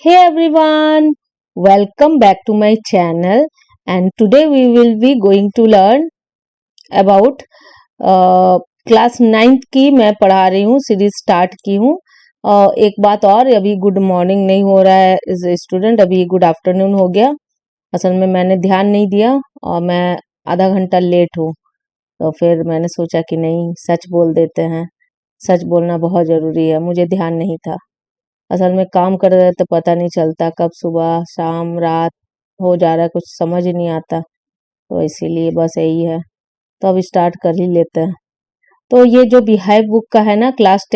Hey everyone, welcome back to my channel and today we will be going to learn about class 9th की मैं पढ़ा रही हूँ series start की हूँ। एक बात और, अभी गुड मॉर्निंग नहीं हो रहा है इज स्टूडेंट, अभी गुड आफ्टरनून हो गया। असल में मैंने ध्यान नहीं दिया और मैं आधा घंटा लेट हूँ, तो फिर मैंने सोचा कि नहीं, सच बोल देते हैं। सच बोलना बहुत ज़रूरी है, मुझे ध्यान नहीं था। असल में काम कर रहे तो पता नहीं चलता कब सुबह शाम रात हो जा रहा है, कुछ समझ ही नहीं आता, तो इसीलिए बस यही है। तो अब स्टार्ट कर ही लेते हैं। तो ये जो बिहाइव बुक का है ना, क्लास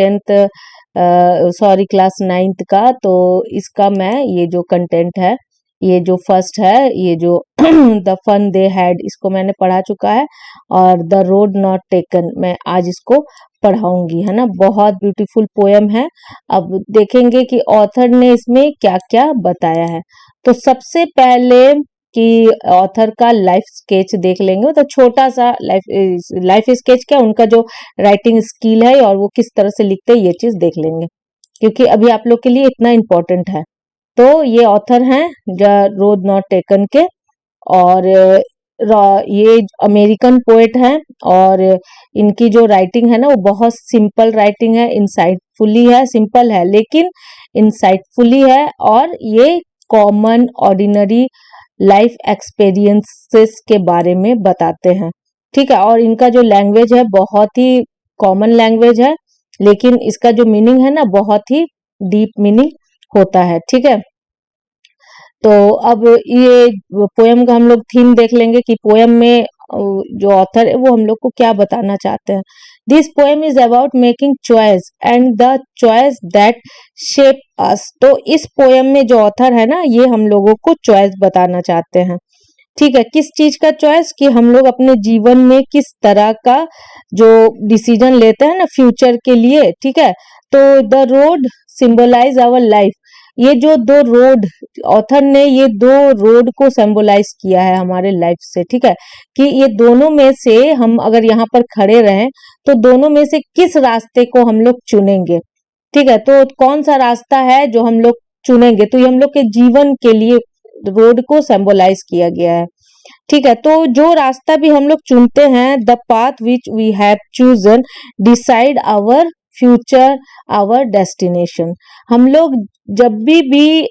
9th का, तो इसका मैं ये जो कंटेंट है, ये जो फर्स्ट है, ये जो द फन दे हैड, इसको मैंने पढ़ा चुका है। और द रोड नॉट टेकन मैं आज इसको पढ़ाऊंगी, है ना। बहुत ब्यूटीफुल पोयम है। अब देखेंगे कि ऑथर ने इसमें क्या क्या बताया है। तो सबसे पहले कि ऑथर का लाइफ स्केच देख लेंगे, तो छोटा सा लाइफ स्केच, क्या उनका जो राइटिंग स्किल है और वो किस तरह से लिखते हैं, ये चीज देख लेंगे, क्योंकि अभी आप लोग के लिए इतना इम्पोर्टेंट है। तो ये ऑथर हैं द रोड नॉट टेकन के, और ये अमेरिकन पोएट हैं। और इनकी जो राइटिंग है ना, वो बहुत सिंपल राइटिंग है, इंसाइटफुली है, सिंपल है लेकिन इंसाइटफुली है। और ये कॉमन ऑर्डिनरी लाइफ एक्सपीरियंसेस के बारे में बताते हैं, ठीक है। और इनका जो लैंग्वेज है बहुत ही कॉमन लैंग्वेज है, लेकिन इसका जो मीनिंग है ना, बहुत ही डीप मीनिंग होता है, ठीक है। तो अब ये पोयम का हम लोग थीम देख लेंगे कि पोयम में जो ऑथर है वो हम लोग को क्या बताना चाहते हैं। This poem is about making choice and the choice that shape us. तो इस पोएम में जो ऑथर है ना, ये हम लोगों को चॉइस बताना चाहते हैं, ठीक है। किस चीज का चॉइस, कि हम लोग अपने जीवन में किस तरह का जो डिसीजन लेते हैं ना फ्यूचर के लिए, ठीक है। तो the road symbolize our life, ये जो दो रोड, ऑथर ने ये दो रोड को सिंबलाइज किया है हमारे लाइफ से, ठीक है। कि ये दोनों में से हम अगर यहाँ पर खड़े रहें, तो दोनों में से किस रास्ते को हम लोग चुनेंगे, ठीक है। तो कौन सा रास्ता है जो हम लोग चुनेंगे, तो ये हम लोग के जीवन के लिए रोड को सिंबलाइज किया गया है, ठीक है। तो जो रास्ता भी हम लोग चुनते हैं, the path which we have chosen decide our future, our destination. हम लोग जब भी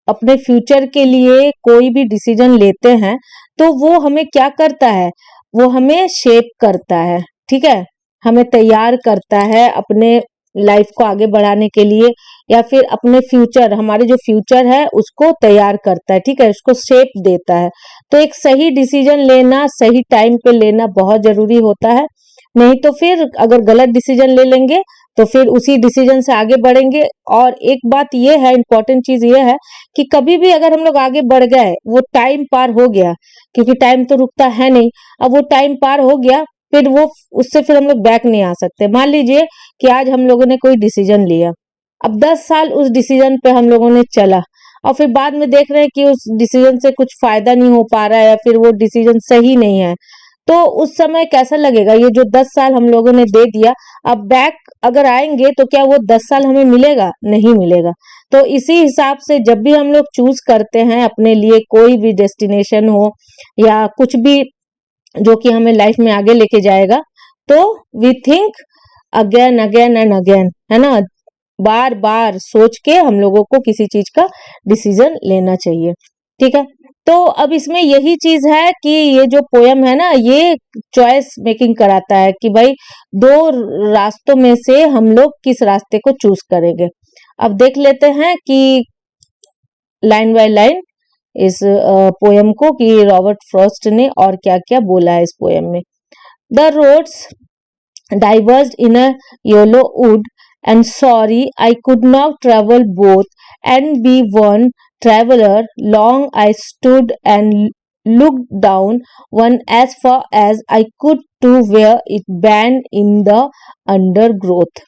अपने फ्यूचर के लिए कोई भी डिसीजन लेते हैं, तो वो हमें क्या करता है, वो हमें शेप करता है, ठीक है। हमें तैयार करता है अपने लाइफ को आगे बढ़ाने के लिए, या फिर अपने फ्यूचर, हमारे जो फ्यूचर है उसको तैयार करता है, ठीक है, उसको शेप देता है। तो एक सही डिसीजन लेना, सही टाइम पे लेना बहुत जरूरी होता है। नहीं तो फिर अगर गलत डिसीजन ले लेंगे, तो फिर उसी डिसीजन से आगे बढ़ेंगे। और एक बात ये है, इंपॉर्टेंट चीज ये है कि कभी भी अगर हम लोग आगे बढ़ गए, वो टाइम पार हो गया, क्योंकि टाइम तो रुकता है नहीं, अब वो टाइम पार हो गया, फिर वो उससे फिर हम लोग बैक नहीं आ सकते। मान लीजिए कि आज हम लोगों ने कोई डिसीजन लिया, अब 10 साल उस डिसीजन पे हम लोगों ने चला, और फिर बाद में देख रहे हैं कि उस डिसीजन से कुछ फायदा नहीं हो पा रहा है, या फिर वो डिसीजन सही नहीं है, तो उस समय कैसा लगेगा। ये जो 10 साल हम लोगों ने दे दिया, अब बैक अगर आएंगे तो क्या वो 10 साल हमें मिलेगा? नहीं मिलेगा। तो इसी हिसाब से जब भी हम लोग चूज करते हैं अपने लिए कोई भी डेस्टिनेशन हो या कुछ भी जो कि हमें लाइफ में आगे लेके जाएगा, तो we think again again and again, है ना। बार बार सोच के हम लोगों को किसी चीज का डिसीजन लेना चाहिए, ठीक है। तो अब इसमें यही चीज है कि ये जो पोयम है ना, ये चॉइस मेकिंग कराता है कि भाई दो रास्तों में से हम लोग किस रास्ते को चूज करेंगे। अब देख लेते हैं कि लाइन बाय लाइन इस पोयम को, कि रॉबर्ट फ्रॉस्ट ने और क्या क्या बोला है इस पोयम में। The roads diverged in a yellow wood, and sorry I could not travel both and be one traveler. Long I stood and looked down one as far as I could to where it bent in the undergrowth.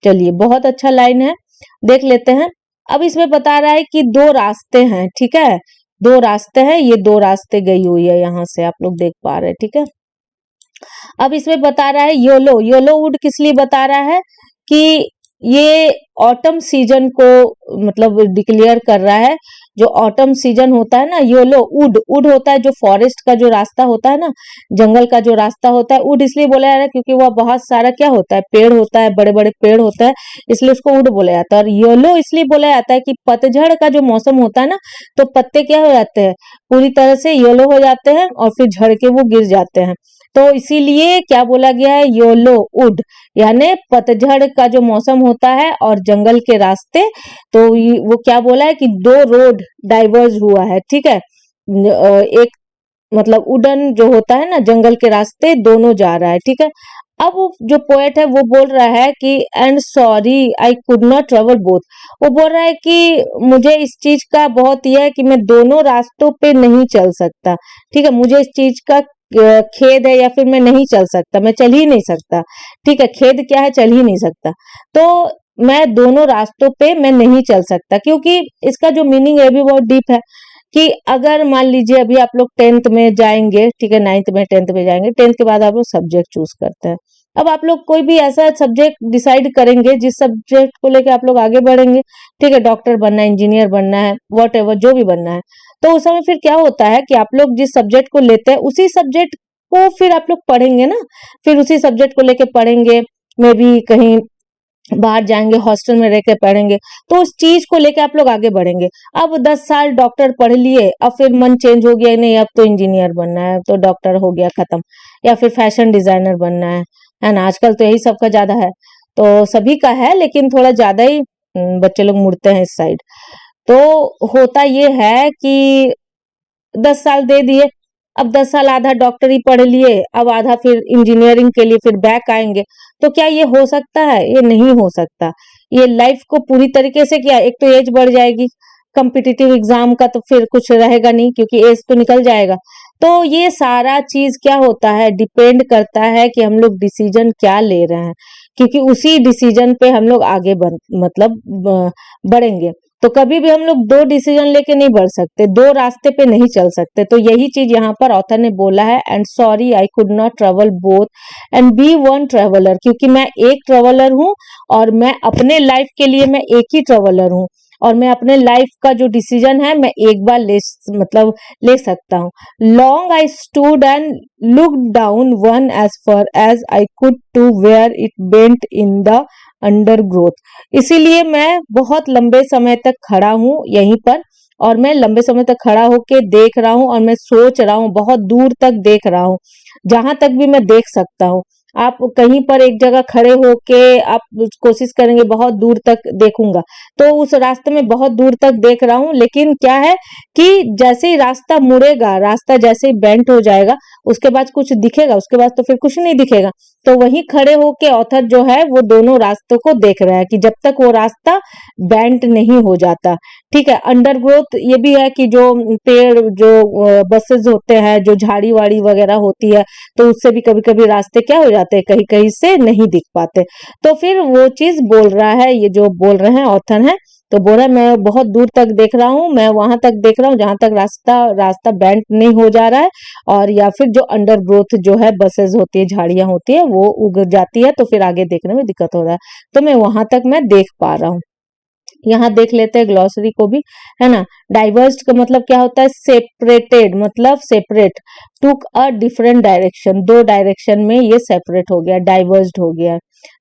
चलिए, बहुत अच्छा line है, देख लेते हैं। अब इसमें बता रहा है कि दो रास्ते हैं, ठीक है, दो रास्ते हैं, ये दो रास्ते गई हुई है, यहां से आप लोग देख पा रहे हैं, ठीक है। अब इसमें बता रहा है योलो, योलो वुड किस लिए बता रहा है, कि ये ऑटम सीजन को मतलब डिक्लेयर कर रहा है। जो ऑटम सीजन होता है ना, येलो वुड वुड होता है, जो फॉरेस्ट का जो रास्ता होता है ना, जंगल का जो रास्ता होता है, वुड इसलिए बोला जा रहा है क्योंकि वह बहुत सारा क्या होता है, पेड़ होता है, बड़े बड़े पेड़ होता है, इसलिए उसको वुड बोला जाता है। और येलो इसलिए बोला जाता है कि पतझड़ का जो मौसम होता है ना, तो पत्ते क्या हो जाते हैं, पूरी तरह से येलो हो जाते हैं और फिर झड़ के वो गिर जाते हैं। तो इसीलिए क्या बोला गया है, येलो वुड, यानी पतझड़ का जो मौसम होता है और जंगल के रास्ते, तो वो क्या बोला है कि दो रोड डाइवर्ज हुआ है, ठीक है। एक मतलब वुडन जो होता है ना, जंगल के रास्ते दोनों जा रहा है, ठीक है। अब वो जो पोएट है वो बोल रहा है कि and sorry I could not travel both. वो बोल रहा है कि मुझे इस चीज का बहुत यह है कि मैं दोनों रास्तों पे नहीं चल सकता, ठीक है। मुझे इस चीज का खेद है, या फिर मैं नहीं चल सकता, मैं चल ही नहीं सकता, ठीक है। खेद क्या है, चल ही नहीं सकता। तो मैं दोनों रास्तों पे मैं नहीं चल सकता, क्योंकि इसका जो मीनिंग है भी बहुत डीप है। कि अगर मान लीजिए अभी आप लोग 10th में जाएंगे, ठीक है, 9th में 10th में जाएंगे, 10th के बाद आप लोग सब्जेक्ट चूज करते हैं। अब आप लोग कोई भी ऐसा सब्जेक्ट डिसाइड करेंगे जिस सब्जेक्ट को लेकर आप लोग आगे बढ़ेंगे, ठीक है। डॉक्टर बनना है, इंजीनियर बनना है, वॉट एवर जो भी बनना है। तो उस समय फिर क्या होता है कि आप लोग जिस सब्जेक्ट को लेते हैं उसी सब्जेक्ट को फिर आप लोग पढ़ेंगे ना, फिर उसी सब्जेक्ट को लेके पढ़ेंगे, मे बी कहीं बाहर जाएंगे, हॉस्टल में रह के पढ़ेंगे, तो उस चीज को लेके आप लोग आगे बढ़ेंगे। अब 10 साल डॉक्टर पढ़ लिए, अब फिर मन चेंज हो गया, नहीं अब तो इंजीनियर बनना है, तो डॉक्टर हो गया खत्म, या फिर फैशन डिजाइनर बनना है ना। आजकल तो यही सबका ज्यादा है, तो सभी का है, लेकिन थोड़ा ज्यादा ही बच्चे लोग मुड़ते हैं इस साइड। तो होता ये है कि 10 साल दे दिए, अब 10 साल आधा डॉक्टरी पढ़ लिए, अब आधा फिर इंजीनियरिंग के लिए फिर बैक आएंगे। तो क्या ये हो सकता है? ये नहीं हो सकता। ये लाइफ को पूरी तरीके से, क्या, एक तो एज बढ़ जाएगी, कम्पिटिटिव एग्जाम का तो फिर कुछ रहेगा नहीं, क्योंकि एज तो निकल जाएगा। तो ये सारा चीज क्या होता है, डिपेंड करता है कि हम लोग डिसीजन क्या ले रहे हैं, क्योंकि उसी डिसीजन पे हम लोग आगे बढ़ेंगे। तो कभी भी हम लोग दो डिसीजन लेके नहीं बढ़ सकते, दो रास्ते पे नहीं चल सकते। तो यही चीज यहाँ पर ऑथर ने बोला है, and sorry I could not travel both and be one traveller, क्योंकि मैं एक ट्रेवलर हूँ और मैं अपने लाइफ के लिए मैं एक ही ट्रेवलर हूँ, और मैं अपने लाइफ का जो डिसीजन है मैं एक बार ले सकता हूँ। Long I stood and look down one as far as I could to where it bent in the under growth मैं बहुत लंबे समय तक खड़ा हूं यहीं पर, और मैं लंबे समय तक खड़ा होके देख रहा हूं, और मैं सोच रहा हूं, बहुत दूर तक देख रहा हूं, जहां तक भी मैं देख सकता हूं। आप कहीं पर एक जगह खड़े होके आप कोशिश करेंगे बहुत दूर तक देखूंगा, तो उस रास्ते में बहुत दूर तक देख रहा हूं, लेकिन क्या है कि जैसे ही रास्ता मुड़ेगा, रास्ता जैसे ही बेंट हो जाएगा, उसके बाद कुछ दिखेगा, उसके बाद तो फिर कुछ नहीं दिखेगा। तो वहीं खड़े होके ऑथर जो है वो दोनों रास्तों को देख रहा है कि जब तक वो रास्ता बेंट नहीं हो जाता, ठीक है। अंडर ग्रोथ ये भी है कि जो पेड़, जो बसेस होते हैं, जो झाड़ी वाड़ी वगैरह होती है, तो उससे भी कभी कभी रास्ते क्या हो जाते हैं, कहीं कहीं से नहीं दिख पाते। तो फिर वो चीज बोल रहा है, ये जो बोल रहे हैं ऑथर है, तो बोल रहा है मैं बहुत दूर तक देख रहा हूँ, मैं वहां तक देख रहा हूँ जहां तक रास्ता रास्ता बेंट नहीं हो जा रहा है, और या फिर जो अंडर ग्रोथ जो है, बसेस होती है, झाड़ियां होती है, वो उग जाती है, तो फिर आगे देखने में दिक्कत हो रहा है। तो मैं वहां तक मैं देख पा रहा हूँ। यहाँ देख लेते हैं ग्लॉसरी को भी, है ना। डाइवर्स्ड का मतलब क्या होता है, सेपरेटेड, मतलब separate, took a different direction, दो डायरेक्शन में ये सेपरेट हो गया, डाइवर्स्ड हो गया,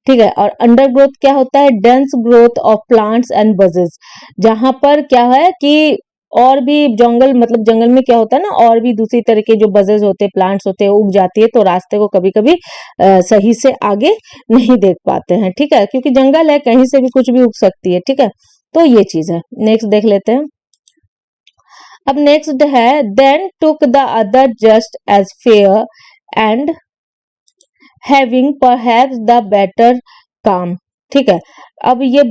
ठीक है। और अंडर ग्रोथ क्या होता है, dense growth of plants and bushes, जहां पर क्या है कि और भी जंगल, मतलब जंगल में क्या होता है ना, और भी दूसरी तरह के जो बजेस होते हैं, प्लांट्स होते हैं, उग जाती है, तो रास्ते को कभी कभी सही से आगे नहीं देख पाते हैं, ठीक है, क्योंकि जंगल है, कहीं से भी कुछ भी उग सकती है, ठीक है। तो ये चीज है। नेक्स्ट देख लेते हैं। अब नेक्स्ट है, then took the other just as fair and having perhaps the better claim, ठीक है। अब ये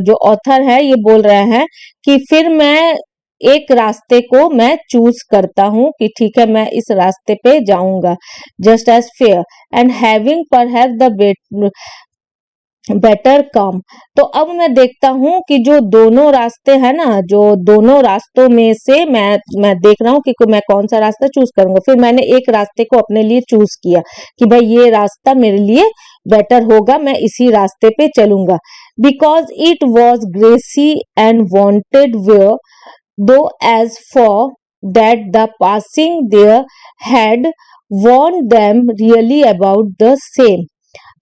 जो ऑथर है ये बोल रहे हैं कि फिर मैं एक रास्ते को मैं चूज करता हूं कि ठीक है मैं इस रास्ते पे जाऊंगा, just as fair and having perhaps the better claim. तो अब मैं देखता हूँ कि जो दोनों रास्ते हैं ना, जो दोनों रास्तों में से मैं देख रहा हूँ कि मैं कौन सा रास्ता चूज करूंगा। फिर मैंने एक रास्ते को अपने लिए चूज किया कि भाई ये रास्ता मेरे लिए बेटर होगा, मैं इसी रास्ते पे चलूंगा। Because it was grassy and wanted wear, though as for that the passing there had warned them really about the same।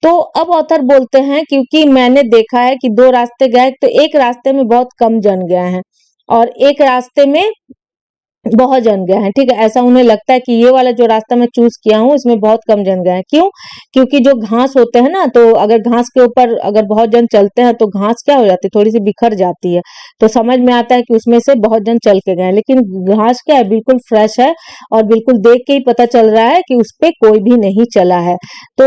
तो अब ऑथर बोलते हैं क्योंकि मैंने देखा है कि दो रास्ते गए, तो एक रास्ते में बहुत कम जन गए हैं और एक रास्ते में बहुत जन गए हैं। ठीक है, ऐसा उन्हें लगता है कि ये वाला जो रास्ता मैं चूज किया हूँ इसमें बहुत कम जन गए हैं। क्यों? क्योंकि जो घास होते हैं ना, तो अगर घास के ऊपर अगर बहुत जन चलते हैं तो घास क्या हो जाती है, थोड़ी सी बिखर जाती है। तो समझ में आता है कि उसमें से बहुत जन चल के गए हैं, लेकिन घास क्या है, बिल्कुल फ्रेश है और बिल्कुल देख के ही पता चल रहा है कि उस पे कोई भी नहीं चला है। तो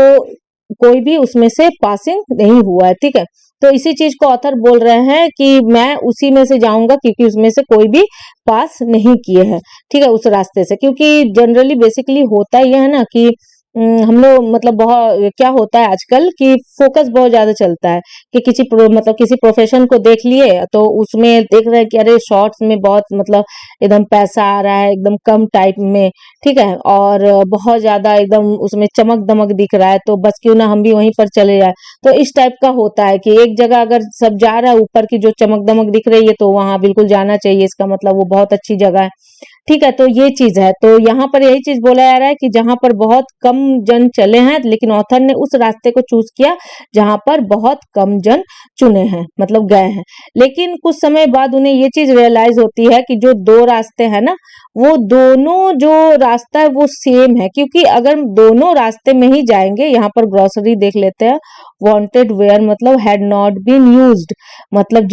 कोई भी उसमें से पासिंग नहीं हुआ है। ठीक है, तो इसी चीज को ऑथर बोल रहे हैं कि मैं उसी में से जाऊंगा क्योंकि उसमें से कोई भी पास नहीं किए हैं। ठीक है, उस रास्ते से, क्योंकि जनरली बेसिकली होता यह है ना कि हम लोग मतलब बहुत क्या होता है आजकल कि फोकस बहुत ज्यादा चलता है कि मतलब किसी प्रोफेशन को देख लिए तो उसमें देख रहे हैं कि अरे शॉर्ट्स में बहुत मतलब एकदम पैसा आ रहा है एकदम कम टाइम में। ठीक है, और बहुत ज्यादा एकदम उसमें चमक दमक दिख रहा है, तो बस क्यों ना हम भी वहीं पर चले जाए। तो इस टाइप का होता है कि एक जगह अगर सब जा रहा है, ऊपर की जो चमक दमक दिख रही है तो वहां बिल्कुल जाना चाहिए, इसका मतलब वो बहुत अच्छी जगह है। ठीक है, तो ये चीज है। तो यहाँ पर यही चीज बोला जा रहा है कि जहां पर बहुत कम जन चले हैं, लेकिन ऑथर ने उस रास्ते को चूज किया जहां पर बहुत कम जन चुने हैं, मतलब गए हैं। लेकिन कुछ समय बाद उन्हें ये चीज रियलाइज होती है कि जो दो रास्ते हैं ना, वो दोनों जो रास्ता है वो सेम है। क्योंकि अगर दोनों रास्ते में ही जाएंगे, यहाँ पर ग्रोसरी देख लेते हैं, वांटेड वेयर मतलब हैड नॉट बीन यूज्ड, मतलब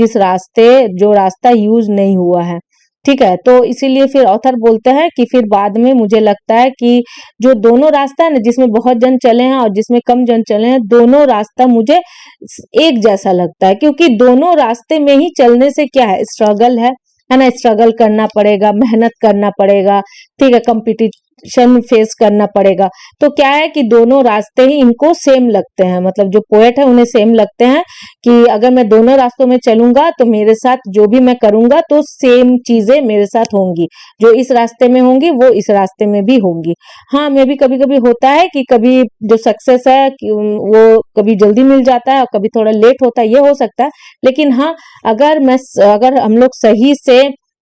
जो रास्ता यूज नहीं हुआ है। ठीक है, तो इसीलिए फिर ऑथर बोलते हैं कि फिर बाद में मुझे लगता है कि जो दोनों रास्ता है ना, जिसमें बहुत जन चले हैं और जिसमें कम जन चले हैं, दोनों रास्ता मुझे एक जैसा लगता है। क्योंकि दोनों रास्ते में ही चलने से क्या है, स्ट्रगल है ना, स्ट्रगल करना पड़ेगा, मेहनत करना पड़ेगा। ठीक है, कंपटीशन फेस करना पड़ेगा। तो क्या है कि दोनों रास्ते ही इनको सेम लगते हैं, मतलब जो पोएट है उन्हें सेम लगते हैं कि अगर मैं दोनों रास्तों में चलूंगा तो मेरे साथ जो भी मैं करूंगा तो सेम चीजें मेरे साथ होंगी, जो इस रास्ते में होंगी वो इस रास्ते में भी होंगी। हाँ, मैं भी कभी कभी होता है कि कभी जो सक्सेस है वो कभी जल्दी मिल जाता है और कभी थोड़ा लेट होता है, ये हो सकता है। लेकिन हाँ, अगर हम लोग सही से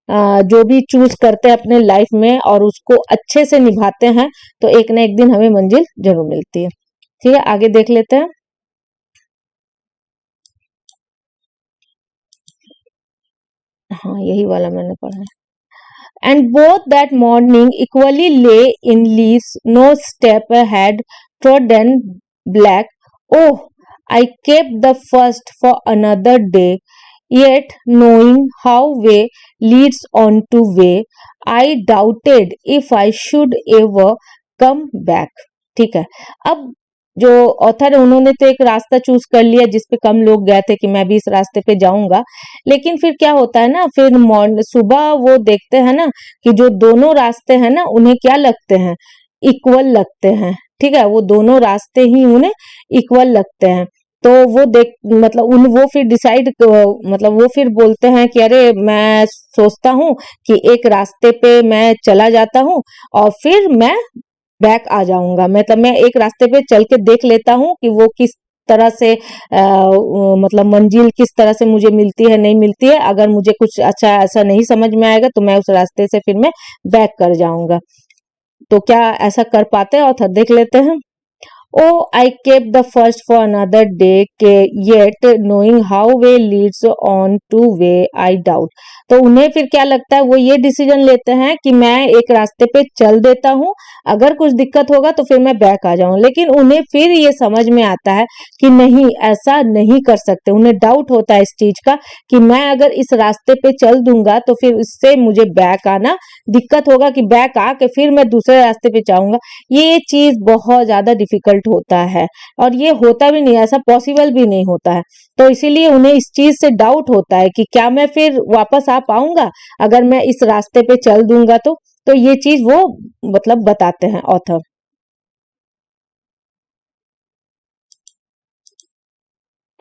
जो भी चूज करते हैं अपने लाइफ में और उसको अच्छे से निभाते हैं, तो एक ना एक दिन हमें मंजिल जरूर मिलती है। ठीक है, आगे देख लेते हैं। हाँ, यही वाला मैंने पढ़ा है। And both that morning equally lay in leaves, no step ahead, trodden black. Oh, I kept the first for another day, yet knowing how way leads on to way, I doubted if I should ever come back। ठीक है, अब जो author है उन्होंने तो एक रास्ता choose कर लिया जिस पे कम लोग गए थे कि मैं भी इस रास्ते पे जाऊंगा। लेकिन फिर क्या होता है ना, फिर मॉर्निंग सुबह वो देखते हैं ना कि जो दोनों रास्ते हैं ना उन्हें क्या लगते हैं, इक्वल लगते हैं। ठीक है, वो दोनों रास्ते ही उन्हें इक्वल लगते हैं। तो वो देख मतलब उन वो फिर डिसाइड मतलब वो फिर बोलते हैं कि अरे मैं सोचता हूँ कि एक रास्ते पे मैं चला जाता हूँ और फिर मैं बैक आ जाऊंगा। मतलब मैं एक रास्ते पे चल के देख लेता हूँ कि वो किस तरह से मतलब मंजिल किस तरह से मुझे मिलती है नहीं मिलती है। अगर मुझे कुछ अच्छा ऐसा नहीं समझ में आएगा तो मैं उस रास्ते से फिर मैं बैक कर जाऊंगा। तो क्या ऐसा कर पाते हैं ऑथर, देख लेते हैं। Oh, I kept the first for another day, yet knowing how way leads on to way, I doubt। तो उन्हें फिर क्या लगता है, वो ये डिसीजन लेते हैं कि मैं एक रास्ते पे चल देता हूँ, अगर कुछ दिक्कत होगा तो फिर मैं बैक आ जाऊं। लेकिन उन्हें फिर ये समझ में आता है कि नहीं, ऐसा नहीं कर सकते। उन्हें डाउट होता है इस चीज का कि मैं अगर इस रास्ते पे चल दूंगा तो फिर इससे मुझे बैक आना दिक्कत होगा, कि बैक आके फिर मैं दूसरे रास्ते पे जाऊंगा। ये चीज बहुत ज्यादा डिफिकल्ट होता है और ये होता भी नहीं, ऐसा पॉसिबल भी नहीं होता है। तो इसीलिए उन्हें इस चीज से डाउट होता है कि क्या मैं फिर वापस आ पाऊंगा अगर मैं इस रास्ते पे चल दूंगा। तो ये चीज वो मतलब बताते हैं author.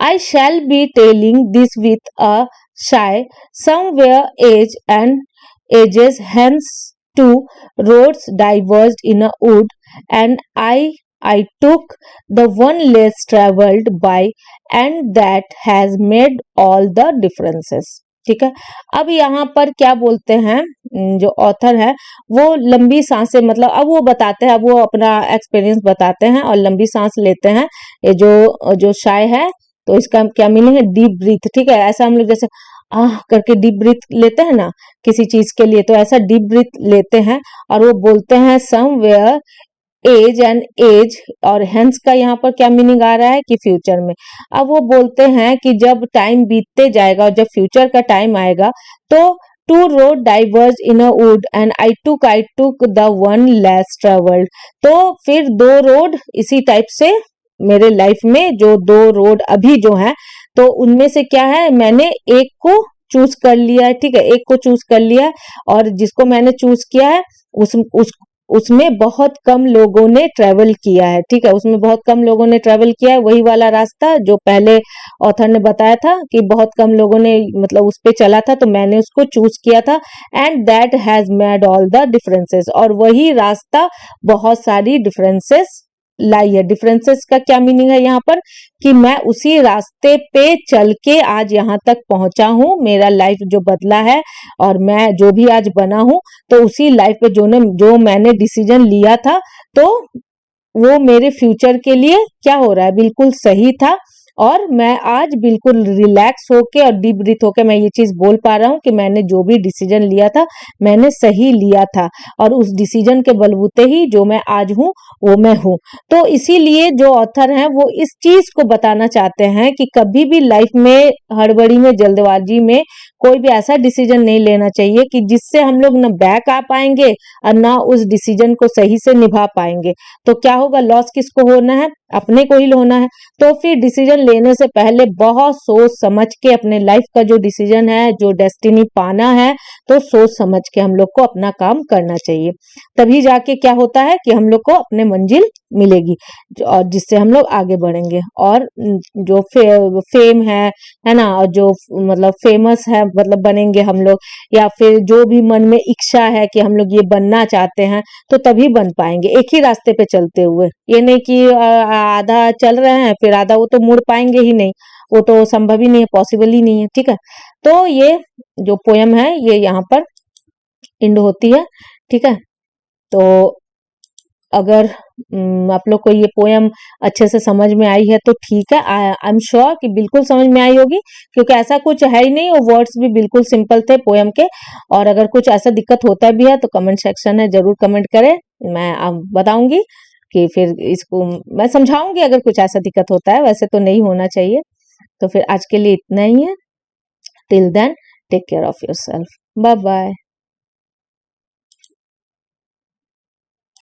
I shall be telling this with a sigh. Somewhere age and ages hence two roads diverged in a wood, and I took the one less traveled by, and that has made all the differences. ठीक है। अब यहाँ पर क्या बोलते हैं, जो author है वो लंबी सांसें, मतलब अब वो बताते हैं, अब वो अपना एक्सपीरियंस बताते हैं और लंबी सांस लेते हैं। ये जो जो शाय है, तो इसका क्या मीनिंग है, डीप ब्रीथ। ठीक है, ऐसा हम लोग जैसे आह करके डीप ब्रीथ लेते हैं ना किसी चीज के लिए, तो ऐसा डीप ब्रीथ लेते हैं और वो बोलते हैं समवेयर एज एंड एज, और हेंस का यहाँ पर क्या मीनिंग आ रहा है कि फ्यूचर में। अब वो बोलते हैं कि जब टाइम बीतते जाएगा और जब फ्यूचर का टाइम आएगा, तो two roads diverge in a wood and I took the one less travelled. तो फिर दो रोड इसी टाइप से मेरे लाइफ में जो दो रोड अभी जो है, तो उनमें से क्या है, मैंने एक को चूज कर लिया है। ठीक है, एक को चूज कर लिया है, और जिसको मैंने चूज किया है उस उसमें बहुत कम लोगों ने ट्रेवल किया है। ठीक है, उसमें बहुत कम लोगों ने ट्रेवल किया है, वही वाला रास्ता जो पहले ऑथर ने बताया था कि बहुत कम लोगों ने मतलब उस पे चला था, तो मैंने उसको चूज किया था। And that has made all the differences, और वही रास्ता बहुत सारी डिफरेंसेस लाई है। डिफरेंसेस का क्या मीनिंग है यहाँ पर, कि मैं उसी रास्ते पे चल के आज यहाँ तक पहुंचा हूँ, मेरा लाइफ जो बदला है और मैं जो भी आज बना हूँ, तो उसी लाइफ पे जो मैंने डिसीजन लिया था, तो वो मेरे फ्यूचर के लिए क्या हो रहा है, बिल्कुल सही था। और मैं आज बिल्कुल रिलैक्स होके और डीप ब्रीथ होके मैं ये चीज बोल पा रहा हूँ कि मैंने जो भी डिसीजन लिया था मैंने सही लिया था, और उस डिसीजन के बलबूते ही जो मैं आज हूँ वो मैं हूँ। तो इसीलिए जो ऑथर हैं वो इस चीज को बताना चाहते हैं कि कभी भी लाइफ में हड़बड़ी में जल्दबाजी में कोई भी ऐसा डिसीजन नहीं लेना चाहिए कि जिससे हम लोग न बैक आ पाएंगे और ना उस डिसीजन को सही से निभा पाएंगे। तो क्या होगा, लॉस किसको होना है, अपने को ही होना है। तो फिर डिसीजन लेने से पहले बहुत सोच समझ के अपने लाइफ का जो डिसीजन है, जो डेस्टिनी पाना है, तो सोच समझ के हम लोग को अपना काम करना चाहिए। तभी जाके क्या होता है कि हम लोग को अपने मंजिल मिलेगी, और जिससे हम लोग आगे बढ़ेंगे। और जो फेम है ना, और जो मतलब फेमस है, मतलब बनेंगे हम लोग, या फिर जो भी मन में इच्छा है कि हम लोग ये बनना चाहते हैं, तो तभी बन पाएंगे एक ही रास्ते पे चलते हुए। ये नहीं कि आधा चल रहे हैं फिर आधा, वो तो मुड़ पाएंगे ही नहीं, वो तो संभव ही नहीं है, पॉसिबल ही नहीं है। ठीक है, तो ये जो पोयम है ये यहाँ पर एंड होती है। ठीक है, तो अगर आप लोग को ये पोयम अच्छे से समझ में आई है तो ठीक है, आई एम श्योर कि बिल्कुल समझ में आई होगी, क्योंकि ऐसा कुछ है ही नहीं, वो वर्ड्स भी बिल्कुल सिंपल थे पोयम के। और अगर कुछ ऐसा दिक्कत होता भी है तो कमेंट सेक्शन है, जरूर कमेंट करें, मैं आप बताऊंगी कि फिर इसको मैं समझाऊंगी अगर कुछ ऐसा दिक्कत होता है। वैसे तो नहीं होना चाहिए। तो फिर आज के लिए इतना ही है। Till then take care of yourself, bye bye.